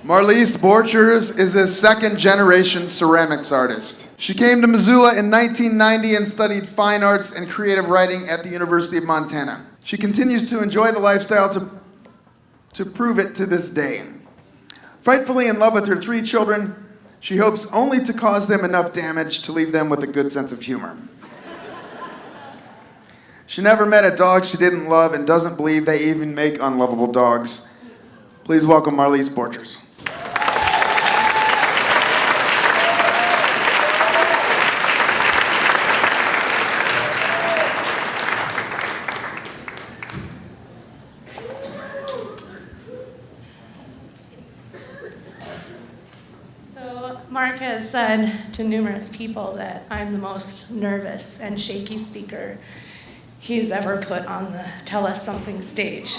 Marlies Borchers is a second-generation ceramics artist. She came to Missoula in 1990 and studied fine arts and creative writing at the University of Montana. She continues to enjoy the lifestyle to prove it to this day. Frightfully in love with her 3 children, she hopes only to cause them enough damage to leave them with a good sense of humor. She never met a dog she didn't love and doesn't believe they even make unlovable dogs. Please welcome Marlies Borchers. Mark has said to numerous people that I'm the most nervous and shaky speaker he's ever put on the Tell Us Something stage.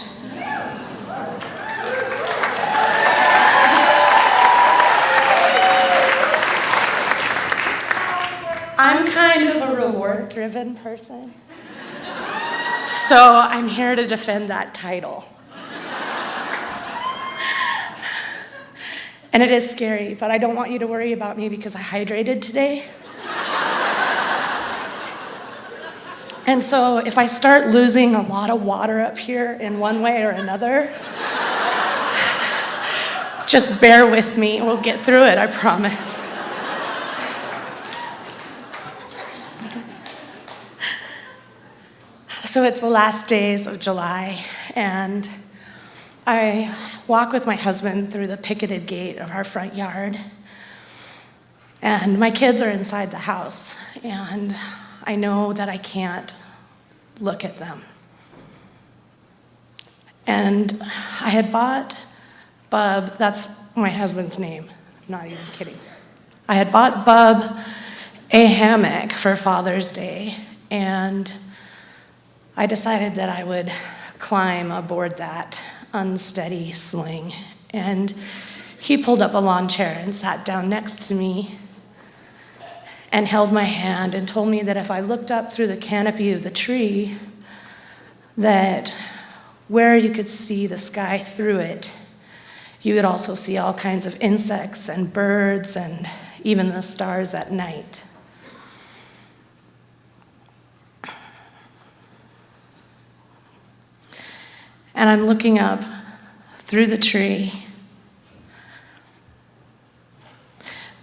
I'm kind of a reward-driven person, so I'm here to defend that title. And it is scary, but I don't want you to worry about me because I hydrated today. And so if I start losing a lot of water up here in one way or another, just bear with me. We'll get through it, I promise. So it's the last days of July, and I walk with my husband through the picketed gate of our front yard. And my kids are inside the house, and I know that I can't look at them. And I had bought Bub, that's my husband's name, I'm not even kidding. I had bought Bub a hammock for Father's Day, and I decided that I would climb aboard that unsteady sling. And he pulled up a lawn chair and sat down next to me and held my hand and told me that if I looked up through the canopy of the tree, that where you could see the sky through it, you would also see all kinds of insects and birds and even the stars at night. And I'm looking up through the tree.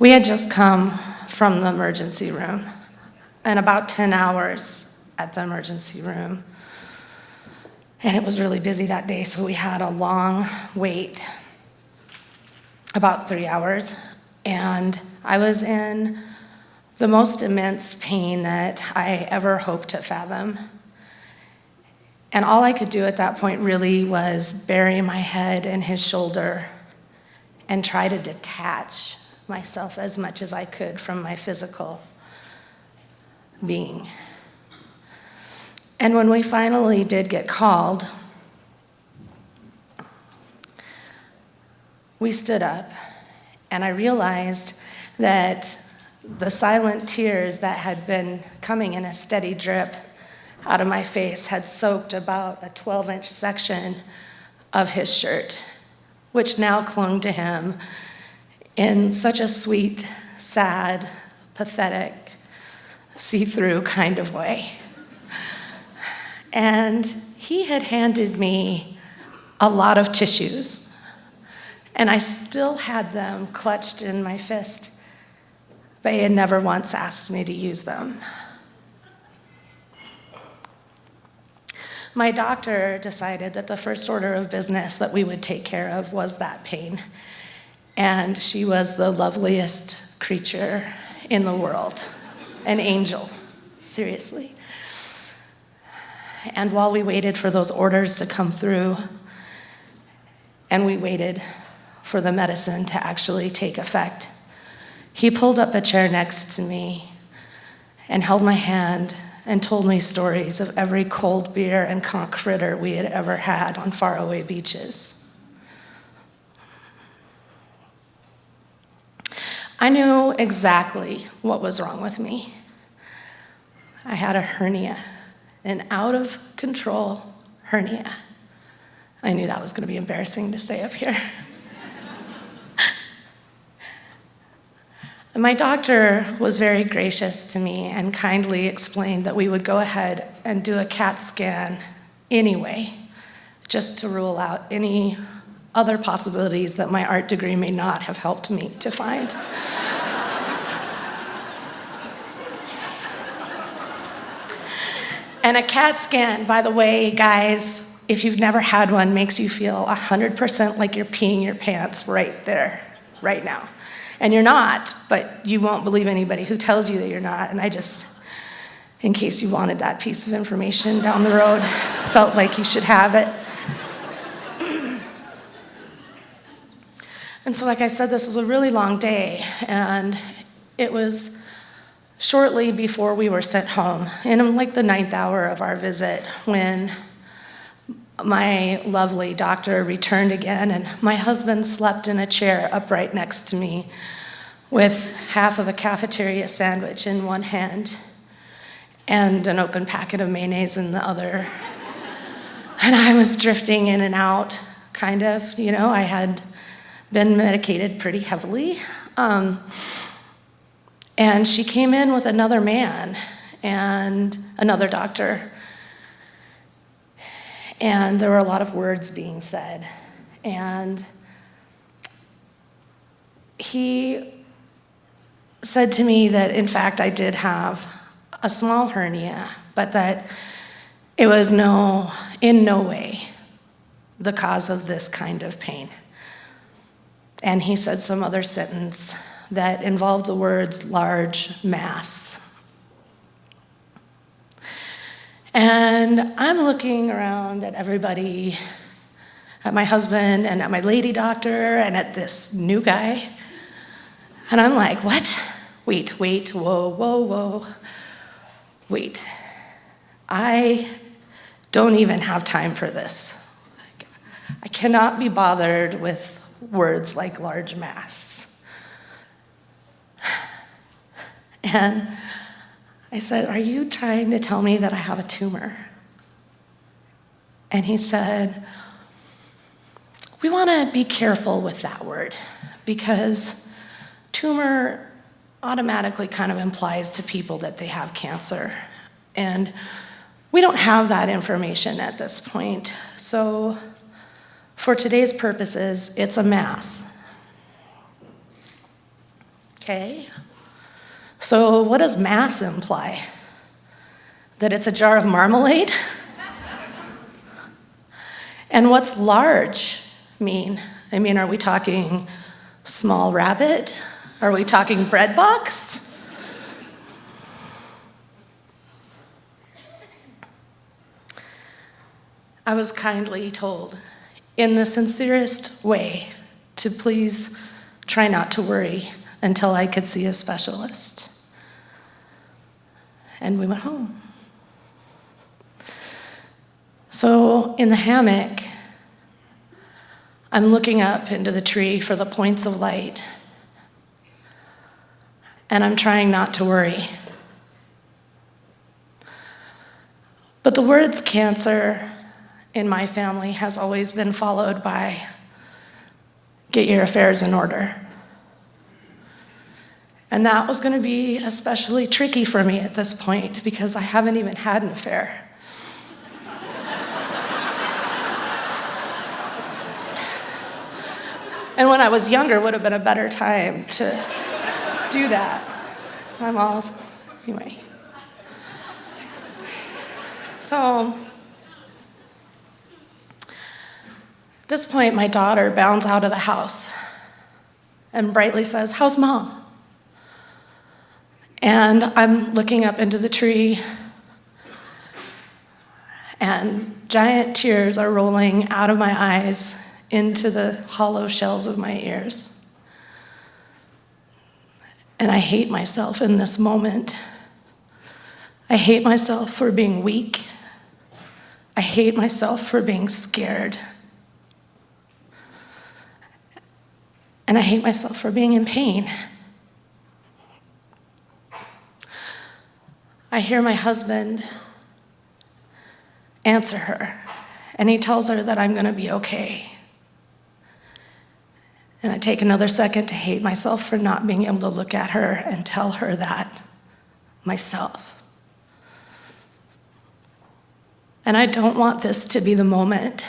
We had just come from the emergency room, and about 10 hours at the emergency room. And it was really busy that day, so we had a long wait, about 3 hours. And I was in the most immense pain that I ever hoped to fathom. And all I could do at that point really was bury my head in his shoulder and try to detach myself as much as I could from my physical being. And when we finally did get called, we stood up, and I realized that the silent tears that had been coming in a steady drip out of my face had soaked about a 12-inch section of his shirt, which now clung to him in such a sweet, sad, pathetic, see-through kind of way. And he had handed me a lot of tissues, and I still had them clutched in my fist, but he had never once asked me to use them. My doctor decided that the first order of business that we would take care of was that pain. And she was the loveliest creature in the world, an angel, seriously. And while we waited for those orders to come through, and we waited for the medicine to actually take effect, he pulled up a chair next to me and held my hand and told me stories of every cold beer and conch fritter we had ever had on faraway beaches. I knew exactly what was wrong with me. I had a hernia, an out-of-control hernia. I knew that was going to be embarrassing to say up here. And my doctor was very gracious to me and kindly explained that we would go ahead and do a CAT scan anyway, just to rule out any other possibilities that my art degree may not have helped me to find. And a CAT scan, by the way, guys, if you've never had one, makes you feel 100% like you're peeing your pants right there, right now. And you're not, but you won't believe anybody who tells you that you're not. And I just, in case you wanted that piece of information down the road, felt like you should have it. And so, like I said, this was a really long day, and it was shortly before we were sent home, in like the 9th hour of our visit, when my lovely doctor returned again, and my husband slept in a chair upright next to me with half of a cafeteria sandwich in one hand and an open packet of mayonnaise in the other. And I was drifting in and out, kind of, you know, I had been medicated pretty heavily. And she came in with another man and another doctor. And there were a lot of words being said. And he said to me that, in fact, I did have a small hernia, but that it was in no way the cause of this kind of pain. And he said some other sentence that involved the words large mass. And I'm looking around at everybody, at my husband and at my lady doctor and at this new guy. And I'm like, what? Wait, whoa. Wait, I don't even have time for this. I cannot be bothered with words like large mass. And I said, are you trying to tell me that I have a tumor? And he said, we want to be careful with that word because tumor automatically kind of implies to people that they have cancer. And we don't have that information at this point. So for today's purposes, it's a mass. Okay? So what does mass imply? That it's a jar of marmalade? And what's large mean? I mean, are we talking small rabbit? Are we talking bread box? I was kindly told, in the sincerest way, to please try not to worry until I could see a specialist. And we went home. So in the hammock, I'm looking up into the tree for the points of light, and I'm trying not to worry. But the words cancer in my family has always been followed by get your affairs in order. And that was going to be especially tricky for me at this point because I haven't even had an affair. And when I was younger would have been a better time to do that. So I'm all, anyway. So at this point, my daughter bounds out of the house and brightly says, "How's Mom?" And I'm looking up into the tree, and giant tears are rolling out of my eyes into the hollow shells of my ears. And I hate myself in this moment. I hate myself for being weak. I hate myself for being scared. And I hate myself for being in pain. I hear my husband answer her, and he tells her that I'm going to be okay. And I take another second to hate myself for not being able to look at her and tell her that myself. And I don't want this to be the moment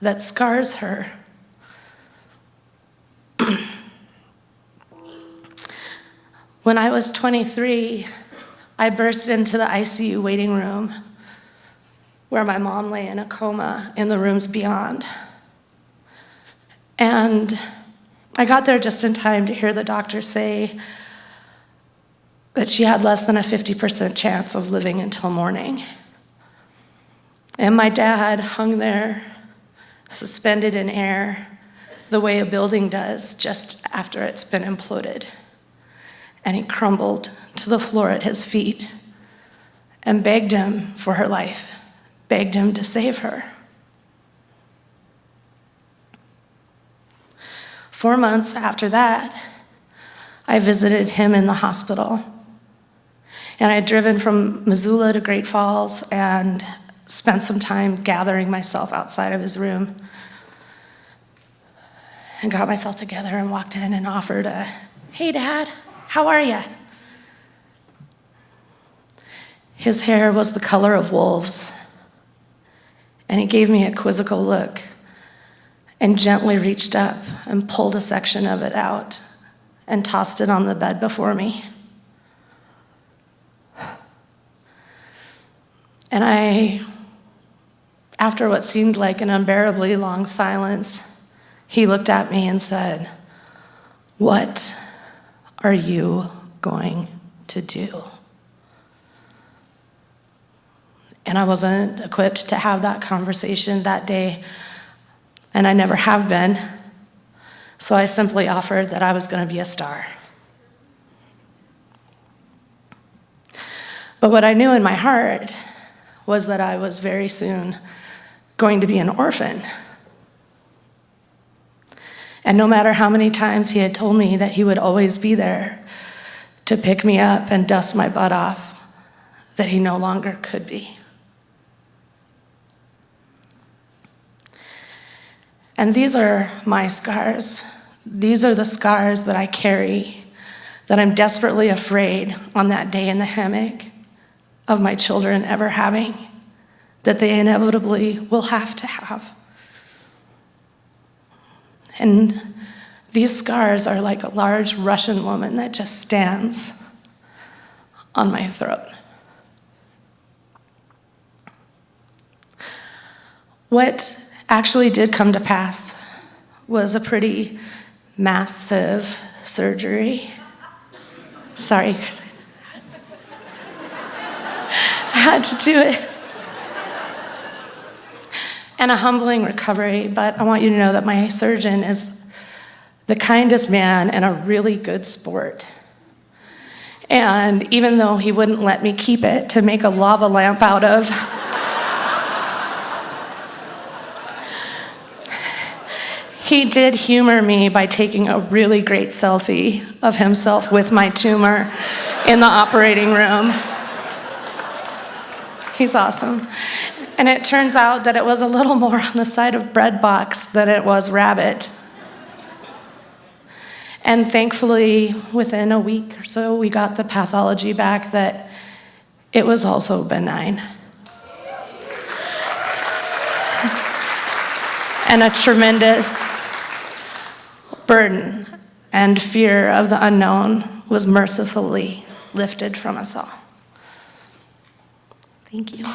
that scars her. When I was 23, I burst into the ICU waiting room where my mom lay in a coma in the rooms beyond. And I got there just in time to hear the doctor say that she had less than a 50% chance of living until morning. And my dad hung there, suspended in air, the way a building does just after it's been imploded. And he crumbled to the floor at his feet and begged him for her life, begged him to save her. 4 months after that, I visited him in the hospital. And I had driven from Missoula to Great Falls and spent some time gathering myself outside of his room and got myself together and walked in and offered a, "Hey, Dad, how are you?" His hair was the color of wolves, and he gave me a quizzical look and gently reached up and pulled a section of it out and tossed it on the bed before me. And after what seemed like an unbearably long silence, he looked at me and said, "What are you going to do?" And I wasn't equipped to have that conversation that day, and I never have been. So I simply offered that I was going to be a star. But what I knew in my heart was that I was very soon going to be an orphan. And no matter how many times he had told me that he would always be there to pick me up and dust my butt off, that he no longer could be. And these are my scars. These are the scars that I carry, that I'm desperately afraid on that day in the hammock of my children ever having, that they inevitably will have to have. And these scars are like a large Russian woman that just stands on my throat. What actually did come to pass was a pretty massive surgery. Sorry, guys. I had to do it. And a humbling recovery, but I want you to know that my surgeon is the kindest man and a really good sport. And even though he wouldn't let me keep it to make a lava lamp out of, he did humor me by taking a really great selfie of himself with my tumor in the operating room. He's awesome. And it turns out that it was a little more on the side of bread box than it was rabbit. And thankfully, within a week or so, we got the pathology back that it was also benign. And a tremendous burden and fear of the unknown was mercifully lifted from us all. Thank you.